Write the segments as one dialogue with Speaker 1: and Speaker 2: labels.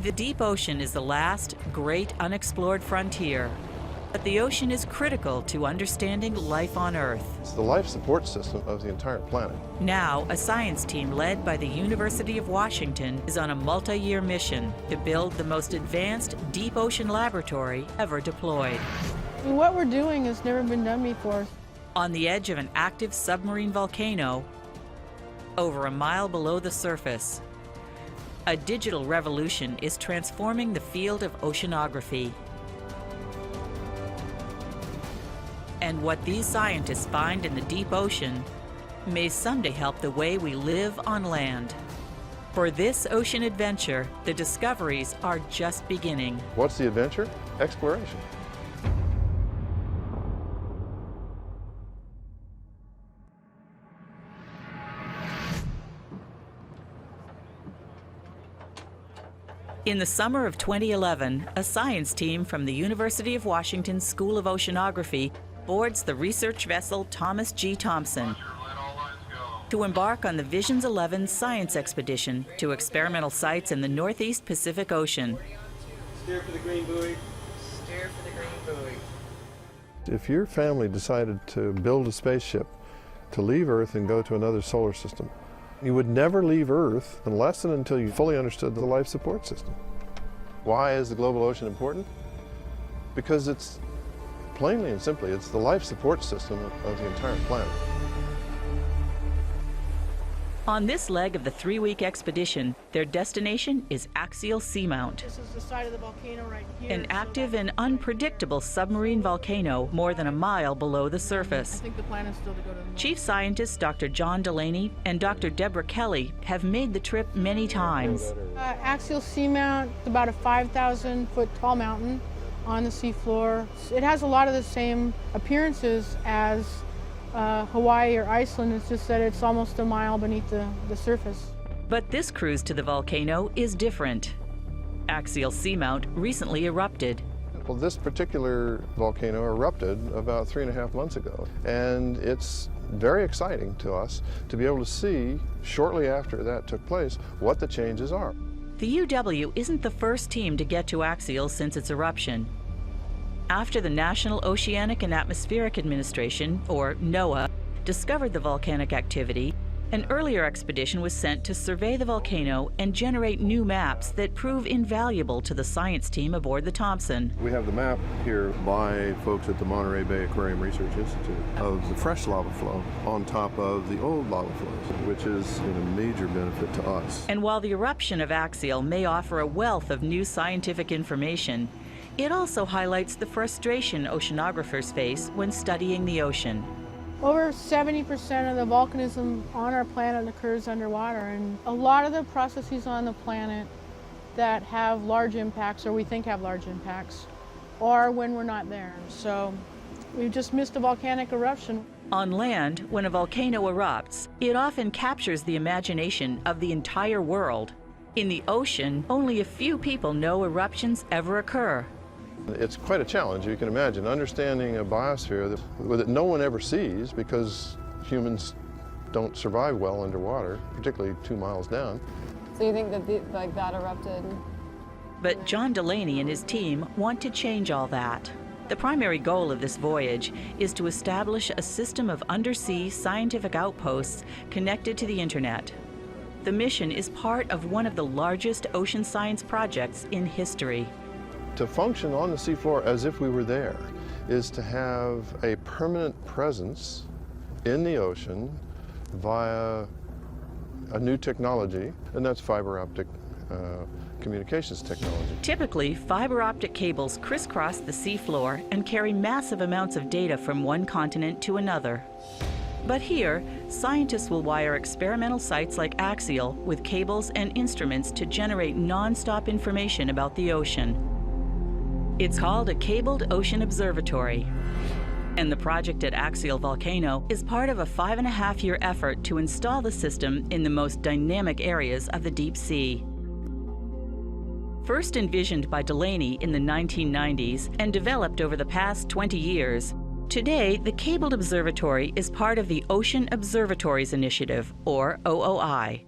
Speaker 1: The deep ocean is the last great unexplored frontier, but the ocean is critical to understanding life on Earth.
Speaker 2: It's the life support system of the entire planet.
Speaker 1: Now, a science team led by the University of Washington is on a multi-year mission to build the most advanced deep ocean laboratory ever deployed.
Speaker 3: What we're doing has never been done before.
Speaker 1: On the edge of an active submarine volcano, over a mile below the surface, a digital revolution is transforming the field of oceanography. And what these scientists find in the deep ocean may someday help the way we live on land. For this ocean adventure, the discoveries are just beginning.
Speaker 2: What's the adventure? Exploration.
Speaker 1: In the summer of 2011, a science team from the University of Washington School of Oceanography boards the research vessel Thomas G. Thompson to embark on the Visions 11 science expedition to experimental sites in the Northeast Pacific Ocean.
Speaker 4: Steer for the green buoy.
Speaker 1: Steer for the green buoy.
Speaker 2: If your family decided to build a spaceship to leave Earth and go to another solar system, you would never leave Earth unless and until you fully understood the life support system. Why is the global ocean important? Because it's, plainly and simply, it's the life support system of the entire planet.
Speaker 1: On this leg of the 3-week expedition, their destination is Axial Seamount,
Speaker 3: This is the side of the volcano right here.
Speaker 1: an active and unpredictable submarine volcano more than a mile below the
Speaker 3: I
Speaker 1: surface.
Speaker 3: think the plan is still to go to the north.
Speaker 1: Chief scientists Dr. John Delaney and Dr. Deborah Kelly have made the trip many times.
Speaker 3: Axial Seamount, it's about a 5,000-foot tall mountain on the seafloor. It has a lot of the same appearances as Hawaii or Iceland. It's just that it's almost a mile beneath the surface.
Speaker 1: But this cruise to the volcano is different. Axial Seamount recently erupted.
Speaker 2: Well, this particular volcano erupted about 3.5 months ago, and it's very exciting to us to be able to see, shortly after that took place, what the changes are.
Speaker 1: The UW isn't the first team to get to Axial since its eruption. After the National Oceanic and Atmospheric Administration, or NOAA, discovered the volcanic activity, an earlier expedition was sent to survey the volcano and generate new maps that prove invaluable to the science team aboard the Thompson.
Speaker 2: We have the map here by folks at the Monterey Bay Aquarium Research Institute of the fresh lava flow on top of the old lava flows, which is a major benefit to us.
Speaker 1: And while the eruption of Axial may offer a wealth of new scientific information, it also highlights the frustration oceanographers face when studying the ocean.
Speaker 3: Over 70% of the volcanism on our planet occurs underwater, and a lot of the processes on the planet that have large impacts, or we think have large impacts, are when we're not there. So we've just missed a volcanic eruption.
Speaker 1: On land, when a volcano erupts, it often captures the imagination of the entire world. In the ocean, only a few people know eruptions ever occur.
Speaker 2: It's quite a challenge, you can imagine, understanding a biosphere that no one ever sees because humans don't survive well underwater, particularly 2 miles down.
Speaker 5: So you think that that erupted?
Speaker 1: But John Delaney and his team want to change all that. The primary goal of this voyage is to establish a system of undersea scientific outposts connected to the internet. The mission is part of one of the largest ocean science projects in history.
Speaker 2: To function on the seafloor as if we were there is to have a permanent presence in the ocean via a new technology, and that's fiber optic communications technology.
Speaker 1: Typically, fiber optic cables crisscross the seafloor and carry massive amounts of data from one continent to another. But here, scientists will wire experimental sites like Axial with cables and instruments to generate non-stop information about the ocean. It's called a Cabled Ocean Observatory. And the project at Axial Volcano is part of a 5.5-year effort to install the system in the most dynamic areas of the deep sea. First envisioned by Delaney in the 1990s and developed over the past 20 years, today the Cabled Observatory is part of the Ocean Observatories Initiative, or OOI.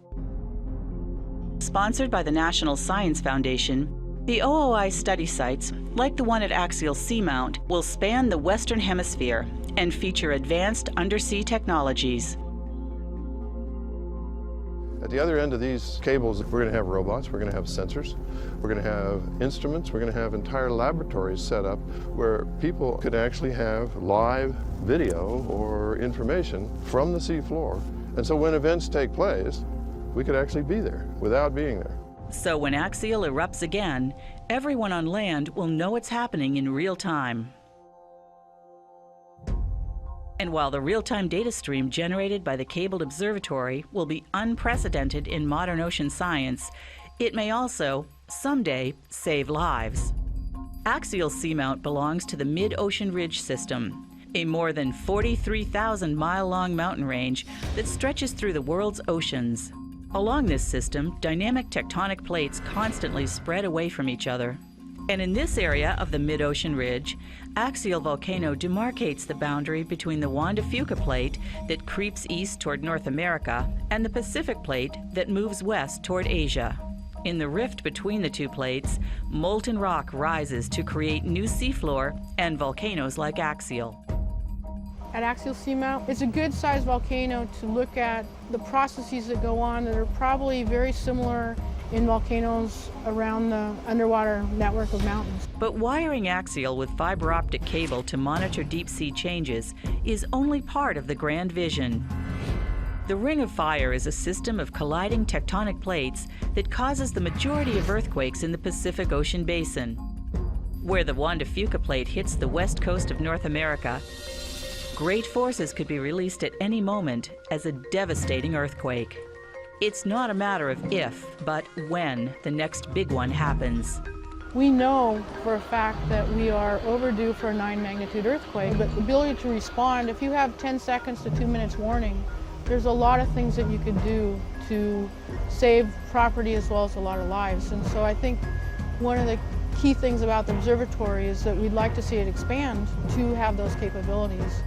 Speaker 1: Sponsored by the National Science Foundation, the OOI study sites, like the one at Axial Seamount, will span the Western Hemisphere and feature advanced undersea technologies.
Speaker 2: At the other end of these cables, we're going to have robots, we're going to have sensors, we're going to have instruments, we're going to have entire laboratories set up where people could actually have live video or information from the seafloor. And so when events take place, we could actually be there without being there.
Speaker 1: So when Axial erupts again, everyone on land will know what's happening in real time. And while the real-time data stream generated by the cabled observatory will be unprecedented in modern ocean science, it may also, someday, save lives. Axial Seamount belongs to the Mid-Ocean Ridge System, a more than 43,000-mile-long mountain range that stretches through the world's oceans. Along this system, dynamic tectonic plates constantly spread away from each other. And in this area of the mid-ocean ridge, Axial Volcano demarcates the boundary between the Juan de Fuca plate that creeps east toward North America and the Pacific plate that moves west toward Asia. In the rift between the two plates, molten rock rises to create new seafloor and volcanoes like Axial.
Speaker 3: At Axial Seamount, it's a good-sized volcano to look at the processes that go on that are probably very similar in volcanoes around the underwater network of mountains.
Speaker 1: But wiring Axial with fiber optic cable to monitor deep sea changes is only part of the grand vision. The Ring of Fire is a system of colliding tectonic plates that causes the majority of earthquakes in the Pacific Ocean basin. Where the Juan de Fuca plate hits the west coast of North America, great forces could be released at any moment as a devastating earthquake. It's not a matter of if, but when the next big one happens.
Speaker 3: We know for a fact that we are overdue for a 9-magnitude earthquake, but the ability to respond, if you have 10 seconds to 2 minutes warning, there's a lot of things that you could do to save property as well as a lot of lives. And so I think one of the key things about the observatory is that we'd like to see it expand to have those capabilities.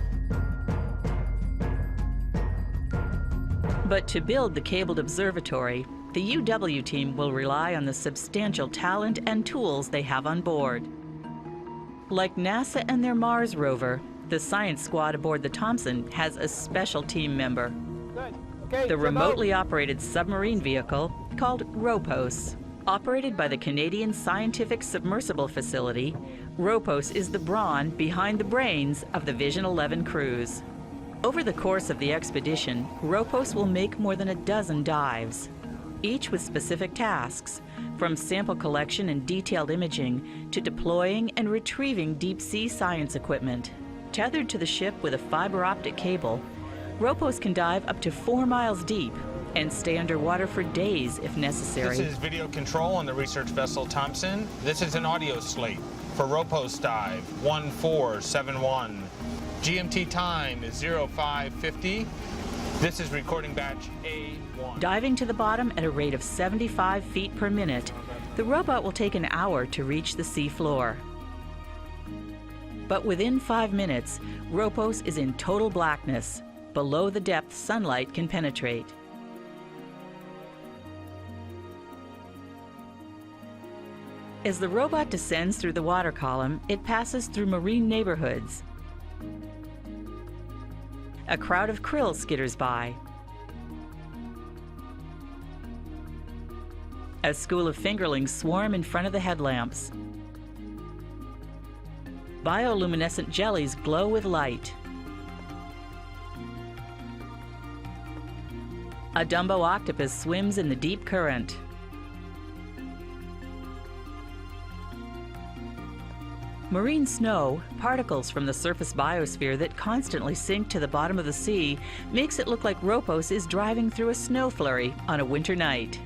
Speaker 1: But to build the cabled observatory, the UW team will rely on the substantial talent and tools they have on board. Like NASA and their Mars rover, the science squad aboard the Thompson has a special team member. The remotely operated submarine vehicle called ROPOS. Operated by the Canadian Scientific Submersible Facility, ROPOS is the brawn behind the brains of the Vision 11 crews. Over the course of the expedition, ROPOS will make more than a dozen dives, each with specific tasks, from sample collection and detailed imaging to deploying and retrieving deep-sea science equipment. Tethered to the ship with a fiber optic cable, ROPOS can dive up to 4 miles deep and stay underwater for days if necessary.
Speaker 6: This is video control on the research vessel Thompson. This is an audio slate for ROPOS dive 1471. GMT time is 0550. This is recording batch A1.
Speaker 1: Diving to the bottom at a rate of 75 feet per minute, the robot will take an hour to reach the sea floor. But within 5 minutes, ROPOS is in total blackness, below the depth sunlight can penetrate. As the robot descends through the water column, it passes through marine neighborhoods. A crowd of krill skitters by. A school of fingerlings swarm in front of the headlamps. Bioluminescent jellies glow with light. A Dumbo octopus swims in the deep current. Marine snow, particles from the surface biosphere that constantly sink to the bottom of the sea, makes it look like ROPOS is driving through a snow flurry on a winter night.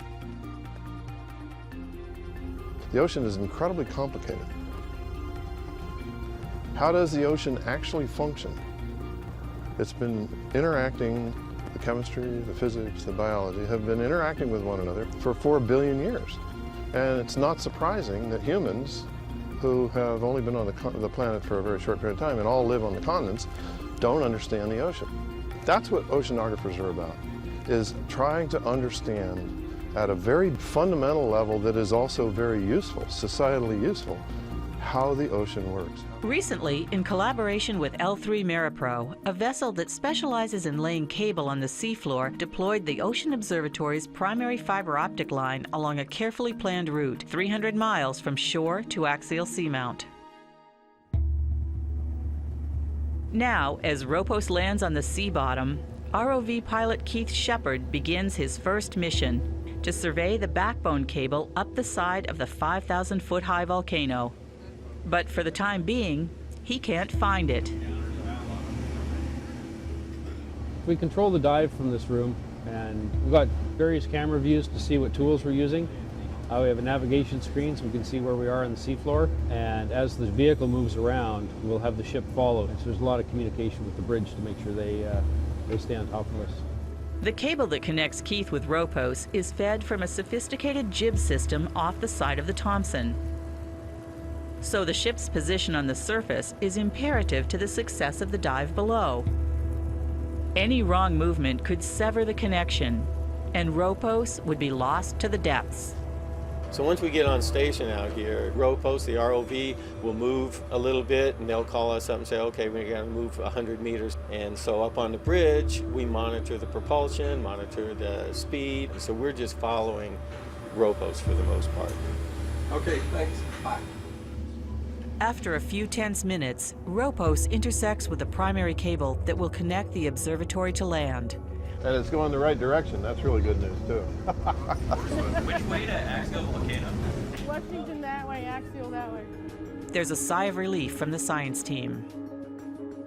Speaker 2: The ocean is incredibly complicated. How does the ocean actually function? It's been interacting, the chemistry, the physics, the biology have been interacting with one another for 4 billion years. And it's not surprising that humans, who have only been on the planet for a very short period of time and all live on the continents, don't understand the ocean. That's what oceanographers are about, is trying to understand at a very fundamental level that is also very useful, societally useful, how the ocean works.
Speaker 1: Recently, in collaboration with L3 Maripro, a vessel that specializes in laying cable on the seafloor deployed the Ocean Observatory's primary fiber optic line along a carefully planned route, 300 miles from shore to Axial Seamount. Now, as Ropos lands on the sea bottom, ROV pilot Keith Shepard begins his first mission to survey the backbone cable up the side of the 5,000-foot-high volcano. But for the time being, he can't find it.
Speaker 7: We control the dive from this room, and we've got various camera views to see what tools we're using. We have a navigation screen so we can see where we are on the seafloor, and as the vehicle moves around, we'll have the ship follow. So there's a lot of communication with the bridge to make sure they stay on top of us.
Speaker 1: The cable that connects Keith with Ropos is fed from a sophisticated jib system off the side of the Thompson. So the ship's position on the surface is imperative to the success of the dive below. Any wrong movement could sever the connection, and Ropos would be lost to the depths.
Speaker 4: So once we get on station out here, Ropos, the ROV, will move a little bit and they'll call us up and say, okay, we gotta move 100 meters. And so up on the bridge, we monitor the propulsion, monitor the speed. So we're just following Ropos for the most part.
Speaker 8: Okay, thanks. Bye.
Speaker 1: After a few tense minutes, Ropos intersects with the primary cable that will connect the observatory to land.
Speaker 2: And it's going the right direction. That's really good news, too.
Speaker 8: Which way to Axial Volcano?
Speaker 3: Washington that way, Axial that way.
Speaker 1: There's a sigh of relief from the science team.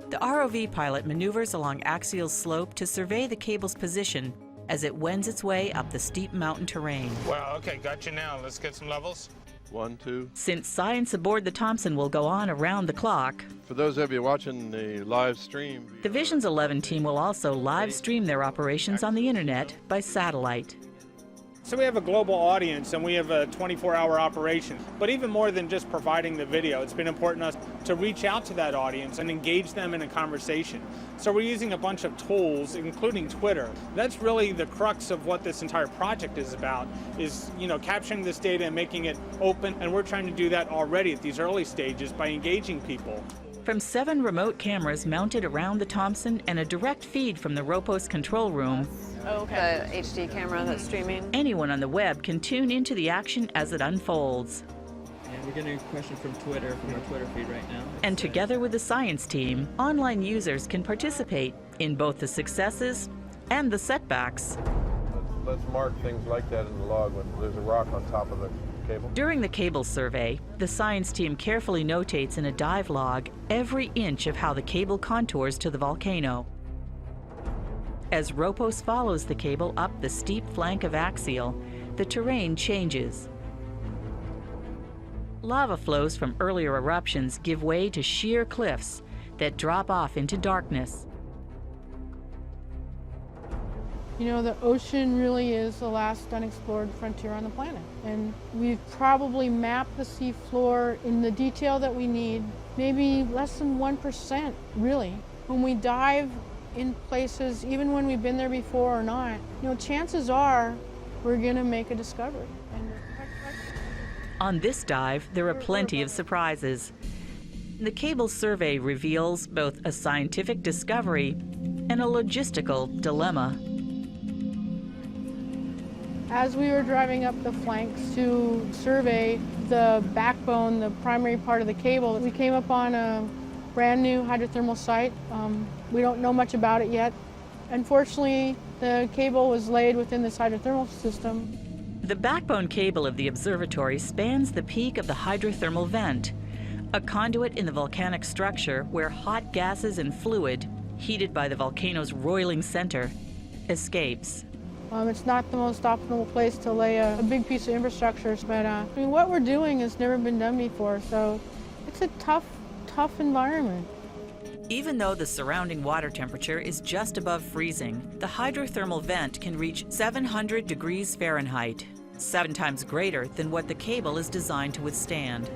Speaker 1: The ROV pilot maneuvers along Axial's slope to survey the cable's position as it wends its way up the steep mountain terrain.
Speaker 6: Well, okay, got you now. Let's get some levels.
Speaker 2: 1, 2.
Speaker 1: Since science aboard the Thompson will go on around the clock,
Speaker 2: For those of you watching the live stream,
Speaker 1: the Visions 11 team will also live stream their operations on the internet by satellite.
Speaker 9: So we have a global audience and we have a 24-hour operation. But even more than just providing the video, it's been important to reach out to that audience and engage them in a conversation. So we're using a bunch of tools, including Twitter. That's really the crux of what this entire project is about, is, capturing this data and making it open. And we're trying to do that already at these early stages by engaging people.
Speaker 1: From 7 remote cameras mounted around the Thompson and a direct feed from the Ropos control room,
Speaker 5: The HD camera that's streaming.
Speaker 1: anyone on the web can tune into the action as it unfolds.
Speaker 8: And we're getting a question from Twitter, from our Twitter feed right now.
Speaker 1: And together with the science team, online users can participate in both the successes and the setbacks.
Speaker 2: let's mark things like that in the log when there's a rock on top of the cable.
Speaker 1: During the cable survey, the science team carefully notates in a dive log every inch of how the cable contours to the volcano. As Ropos follows the cable up the steep flank of Axial, the terrain changes. Lava flows from earlier eruptions give way to sheer cliffs that drop off into darkness.
Speaker 3: The ocean really is the last unexplored frontier on the planet. And we've probably mapped the seafloor in the detail that we need, maybe less than 1%, really. When we dive in places, even when we've been there before or not, chances are we're gonna make a discovery.
Speaker 1: On this dive, there are plenty of surprises. The cable survey reveals both a scientific discovery and a logistical dilemma.
Speaker 3: As we were driving up the flanks to survey the backbone, the primary part of the cable, we came up on a brand new hydrothermal site. We don't know much about it yet. Unfortunately, the cable was laid within this hydrothermal system.
Speaker 1: The backbone cable of the observatory spans the peak of the hydrothermal vent, a conduit in the volcanic structure where hot gases and fluid, heated by the volcano's roiling center, escapes.
Speaker 3: It's not the most optimal place to lay a big piece of infrastructure, but what we're doing has never been done before, so it's a tough environment.
Speaker 1: Even though the surrounding water temperature is just above freezing, the hydrothermal vent can reach 700 degrees Fahrenheit, 7 times greater than what the cable is designed to withstand.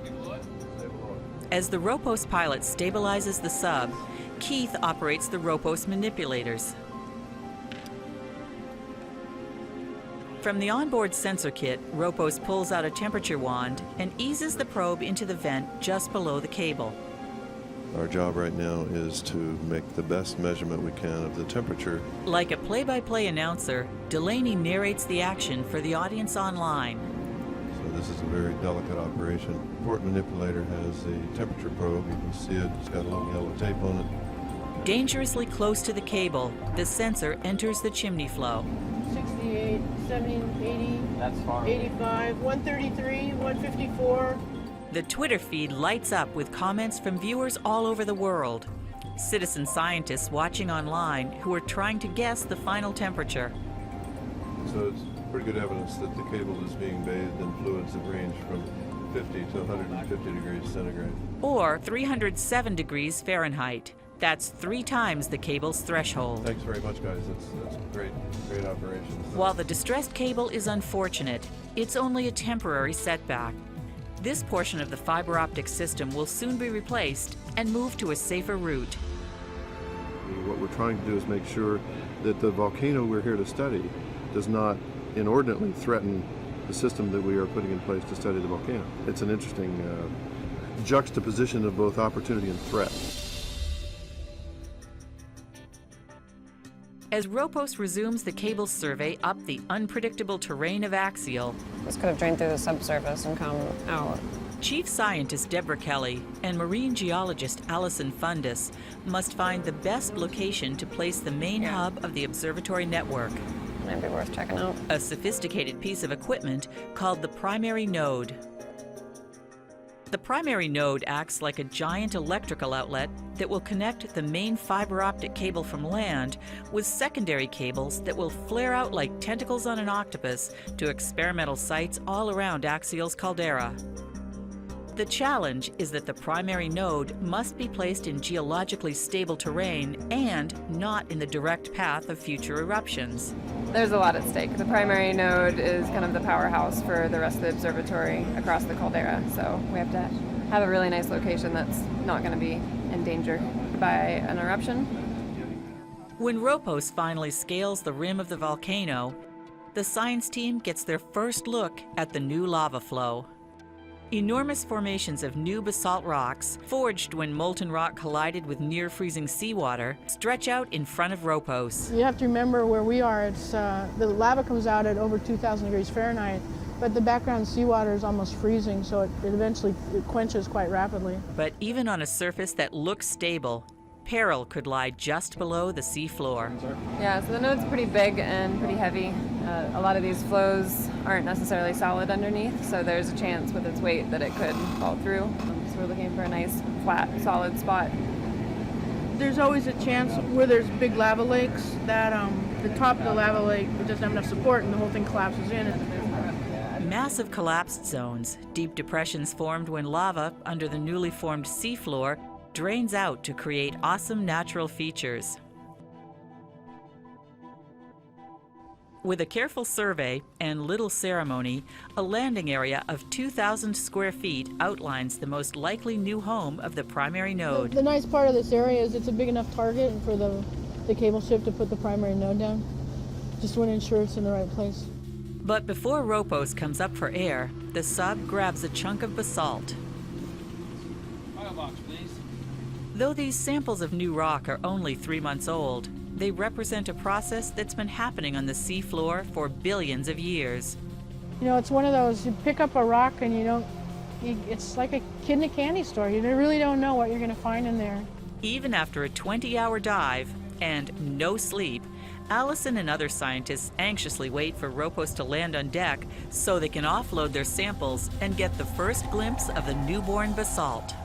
Speaker 1: As the Ropos pilot stabilizes the sub, Keith operates the Ropos manipulators. From the onboard sensor kit, Ropos pulls out a temperature wand and eases the probe into the vent just below the cable.
Speaker 2: Our job right now is to make the best measurement we can of the temperature.
Speaker 1: Like a play-by-play announcer, Delaney narrates the action for the audience online.
Speaker 2: So this is a very delicate operation. The port manipulator has a temperature probe. You can see it. It's got a little yellow tape on it.
Speaker 1: Dangerously close to the cable, the sensor enters the chimney flow.
Speaker 3: 68, 70, 80, that's far. 85, 133, 154.
Speaker 1: The Twitter feed lights up with comments from viewers all over the world. Citizen scientists watching online who are trying to guess the final temperature.
Speaker 2: So it's pretty good evidence that the cable is being bathed in fluids that range from 50 to 150 degrees centigrade.
Speaker 1: Or 307 degrees Fahrenheit. That's 3 times the cable's threshold.
Speaker 2: Thanks very much, guys. That's a great operation.
Speaker 1: While the distressed cable is unfortunate, it's only a temporary setback. This portion of the fiber optic system will soon be replaced and move to a safer route.
Speaker 2: What we're trying to do is make sure that the volcano we're here to study does not inordinately threaten the system that we are putting in place to study the volcano. It's an interesting juxtaposition of both opportunity and threat.
Speaker 1: As Ropos resumes the cable survey up the unpredictable terrain of Axial,
Speaker 5: This could have drained through the subsurface and come out.
Speaker 1: Chief Scientist Deborah Kelly and marine geologist Alison Fundus must find the best location to place the main hub of the observatory network,
Speaker 5: Might be worth checking out.
Speaker 1: a sophisticated piece of equipment called the primary node. The primary node acts like a giant electrical outlet that will connect the main fiber optic cable from land with secondary cables that will flare out like tentacles on an octopus to experimental sites all around Axial's caldera. The challenge is that the primary node must be placed in geologically stable terrain and not in the direct path of future eruptions.
Speaker 5: There's a lot at stake. The primary node is kind of the powerhouse for the rest of the observatory across the caldera, so we have to have a really nice location that's not going to be endangered by an eruption.
Speaker 1: When Ropos finally scales the rim of the volcano, the science team gets their first look at the new lava flow. Enormous formations of new basalt rocks, forged when molten rock collided with near-freezing seawater, stretch out in front of Ropos.
Speaker 3: You have to remember where we are. It's the lava comes out at over 2,000 degrees Fahrenheit, but the background seawater is almost freezing, so it eventually quenches quite rapidly.
Speaker 1: But even on a surface that looks stable, peril could lie just below the seafloor.
Speaker 5: Yeah, so the node's pretty big and pretty heavy. A lot of these flows aren't necessarily solid underneath, so there's a chance with its weight that it could fall through. So we're looking for a nice, flat, solid spot.
Speaker 3: There's always a chance where there's big lava lakes that the top of the lava lake doesn't have enough support and the whole thing collapses in.
Speaker 1: Massive collapsed zones, deep depressions formed when lava under the newly formed seafloor drains out to create awesome natural features. With a careful survey and little ceremony, a landing area of 2,000 square feet outlines the most likely new home of the primary node.
Speaker 3: The nice part of this area is it's a big enough target for the cable ship to put the primary node down. Just want to ensure it's in the right place.
Speaker 1: But before Ropos comes up for air, the sub grabs a chunk of basalt.
Speaker 8: Oil box, please.
Speaker 1: Though these samples of new rock are only 3 months old, they represent a process that's been happening on the seafloor for billions of years.
Speaker 3: You know, it's one of those, you pick up a rock and it's like a kid in a candy store. You really don't know what you're going to find in there.
Speaker 1: Even after a 20-hour dive and no sleep, Allison and other scientists anxiously wait for Ropos to land on deck so they can offload their samples and get the first glimpse of the newborn basalt.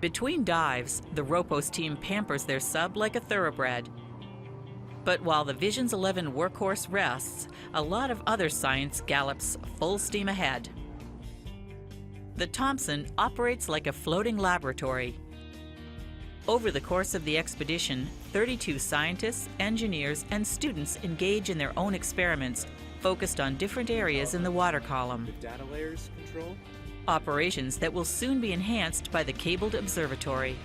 Speaker 1: Between dives, the Ropos team pampers their sub like a thoroughbred. But while the Visions 11 workhorse rests, a lot of other science gallops full steam ahead. The Thompson operates like a floating laboratory. Over the course of the expedition, 32 scientists, engineers, and students engage in their own experiments focused on different areas in the water column.
Speaker 10: The data layers control.
Speaker 1: Operations that will soon be enhanced by the cabled observatory.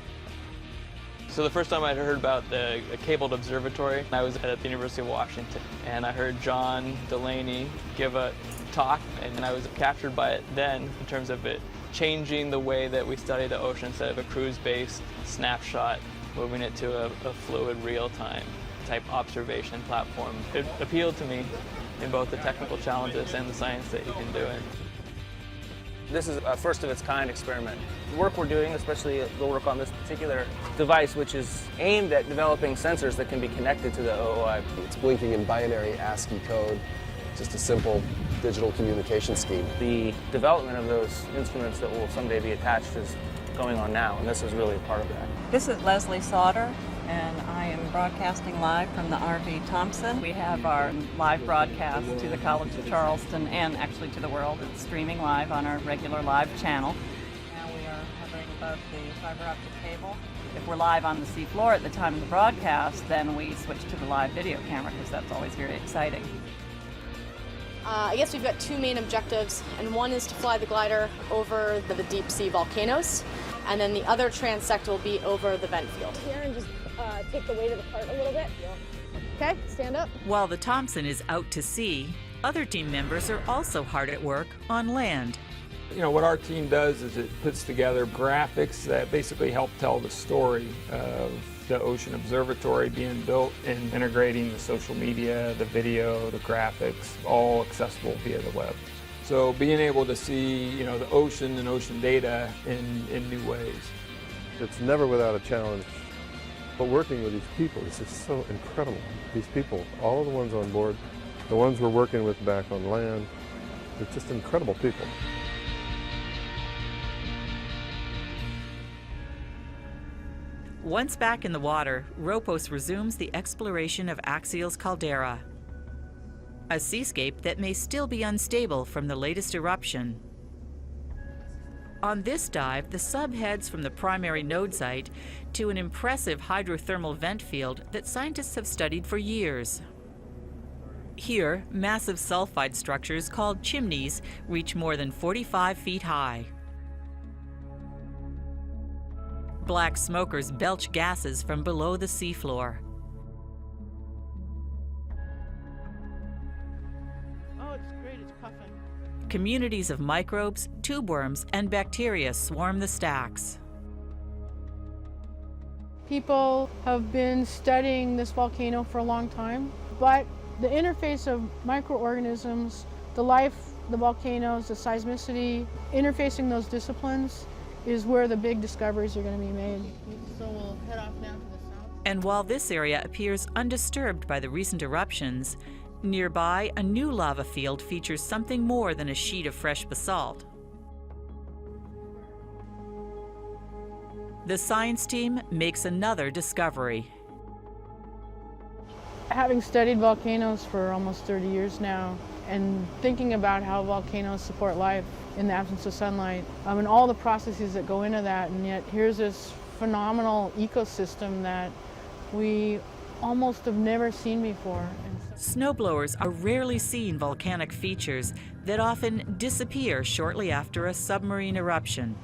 Speaker 11: So the first time I heard about the cabled observatory, I was at the University of Washington, and I heard John Delaney give a talk, and I was captured by it then in terms of it changing the way that we study the ocean instead of a cruise-based snapshot, moving it to a fluid, real-time type observation platform. It appealed to me in both the technical challenges and the science that you can do it.
Speaker 12: This is a first-of-its-kind experiment. The work we're doing, especially the work on this particular device, which is aimed at developing sensors that can be connected to the OOI.
Speaker 13: It's blinking in binary ASCII code, just a simple digital communication scheme.
Speaker 12: The development of those instruments that will someday be attached is going on now, and this is really a part of that.
Speaker 14: This is Leslie Sauter, and I am broadcasting live from the RV Thompson. We have our live broadcast to the College of Charleston and actually to the world. It's streaming live on our regular live channel. Now we are hovering above the fiber optic cable. If we're live on the seafloor at the time of the broadcast, then we switch to the live video camera because that's always very exciting.
Speaker 15: I guess we've got two main objectives, and one is to fly the glider over the deep sea volcanoes, and then the other transect will be over the vent field. Here, and just take the weight of the cart a little bit. Okay, stand up.
Speaker 1: While the Thompson is out to sea, other team members are also hard at work on land.
Speaker 16: You know, what our team does is it puts together graphics that basically help tell the story of the Ocean Observatory being built and integrating the social media, the video, the graphics, all accessible via the web. So being able to see, you know, the ocean and ocean data in new ways.
Speaker 2: It's never without a challenge. But working with these people is just so incredible. These people, all of the ones on board, the ones we're working with back on land, they're just incredible people.
Speaker 1: Once back in the water, Ropos resumes the exploration of Axial's caldera, a seascape that may still be unstable from the latest eruption. On this dive, the sub heads from the primary node site to an impressive hydrothermal vent field that scientists have studied for years. Here, massive sulfide structures called chimneys reach more than 45 feet high. Black smokers belch gases from below the seafloor.
Speaker 3: Oh, it's great, it's puffing.
Speaker 1: Communities of microbes, tube worms, and bacteria swarm the stacks.
Speaker 3: People have been studying this volcano for a long time, but the interface of microorganisms, the life, the volcanoes, the seismicity, interfacing those disciplines is where the big discoveries are going to be made. So we'll head off now to the south.
Speaker 1: And while this area appears undisturbed by the recent eruptions, nearby a new lava field features something more than a sheet of fresh basalt. The science team makes another discovery.
Speaker 3: Having studied volcanoes for almost 30 years now, and thinking about how volcanoes support life in the absence of sunlight, and all the processes that go into that, and yet here's this phenomenal ecosystem that we almost have never seen before.
Speaker 1: Snowblowers are rarely seen volcanic features that often disappear shortly after a submarine eruption.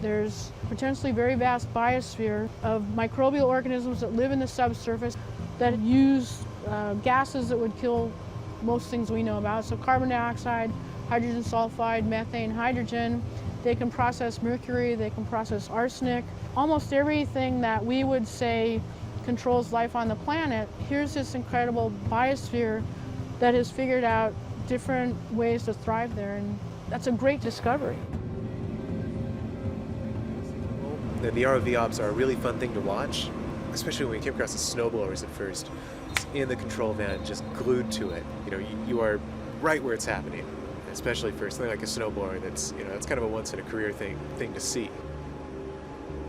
Speaker 3: There's potentially very vast biosphere of microbial organisms that live in the subsurface that use gases that would kill most things we know about. So carbon dioxide, hydrogen sulfide, methane, hydrogen. They can process mercury, they can process arsenic. Almost everything that we would say controls life on the planet, here's this incredible biosphere that has figured out different ways to thrive there, and that's a great discovery.
Speaker 10: The ROV ops are a really fun thing to watch, especially when we came across the snowblowers at first. It's in the control van, just glued to it. You know, you are right where it's happening, especially for something like a snowblower that's, you know, that's kind of a once-in-a-career thing to see.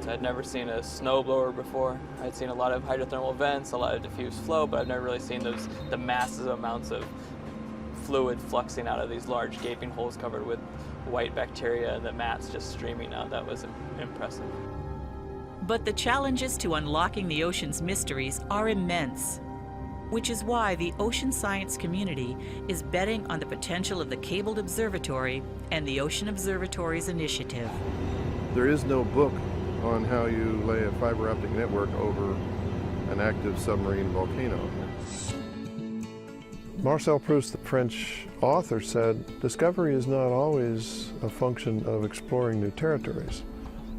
Speaker 11: I'd never seen a snowblower before. I'd seen a lot of hydrothermal vents, a lot of diffuse flow, but I've never really seen the massive amounts of fluid fluxing out of these large gaping holes covered with white bacteria and the mats just streaming out. That was impressive.
Speaker 1: But the challenges to unlocking the ocean's mysteries are immense, which is why the ocean science community is betting on the potential of the cabled observatory and the Ocean Observatory's initiative.
Speaker 2: There is no book on how you lay a fiber optic network over an active submarine volcano. Marcel Proust, the French author, said, "Discovery is not always a function of exploring new territories.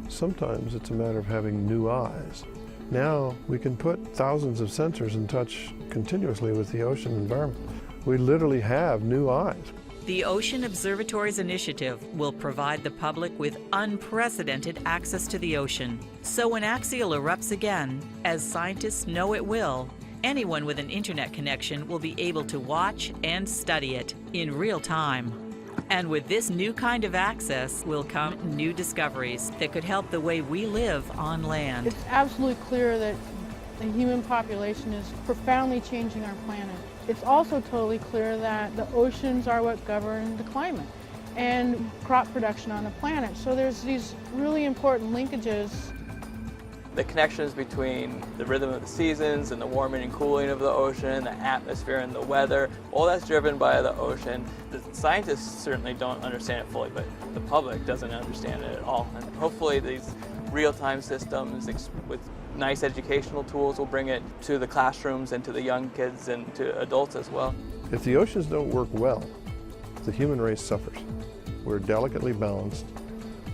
Speaker 2: Sometimes it's a matter of having new eyes." Now we can put thousands of sensors in touch continuously with the ocean environment. We literally have new eyes.
Speaker 1: The Ocean Observatory's initiative will provide the public with unprecedented access to the ocean. So when Axial erupts again, as scientists know it will, anyone with an internet connection will be able to watch and study it in real time. And with this new kind of access will come new discoveries that could help the way we live on land.
Speaker 3: It's absolutely clear that the human population is profoundly changing our planet. It's also totally clear that the oceans are what govern the climate and crop production on the planet. So there's these really important linkages.
Speaker 11: The connections between the rhythm of the seasons and the warming and cooling of the ocean, the atmosphere and the weather, all that's driven by the ocean. The scientists certainly don't understand it fully, but the public doesn't understand it at all. And hopefully these real-time systems with nice educational tools will bring it to the classrooms and to the young kids and to adults as well.
Speaker 2: If the oceans don't work well, the human race suffers. We're delicately balanced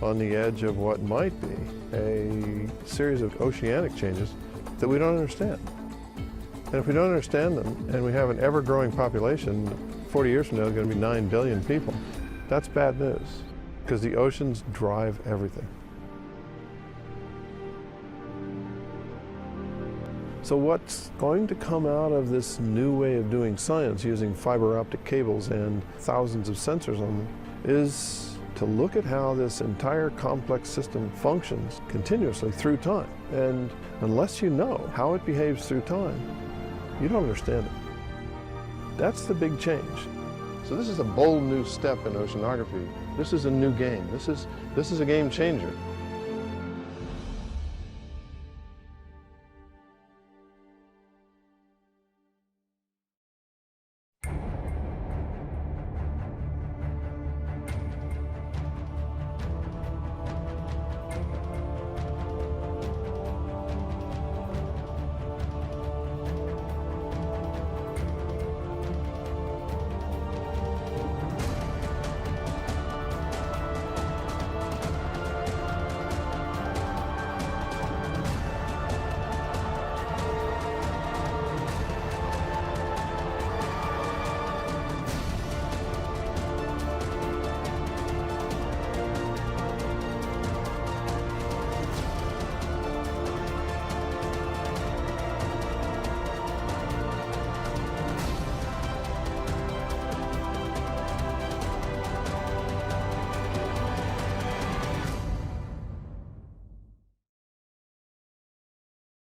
Speaker 2: on the edge of what might be a series of oceanic changes that we don't understand. And if we don't understand them, and we have an ever-growing population, 40 years from now, there's going to be 9 billion people. That's bad news, because the oceans drive everything. So what's going to come out of this new way of doing science using fiber optic cables and thousands of sensors on them is to look at how this entire complex system functions continuously through time. And unless you know how it behaves through time, you don't understand it. That's the big change. So this is a bold new step in oceanography. This is a new game. This is a game changer.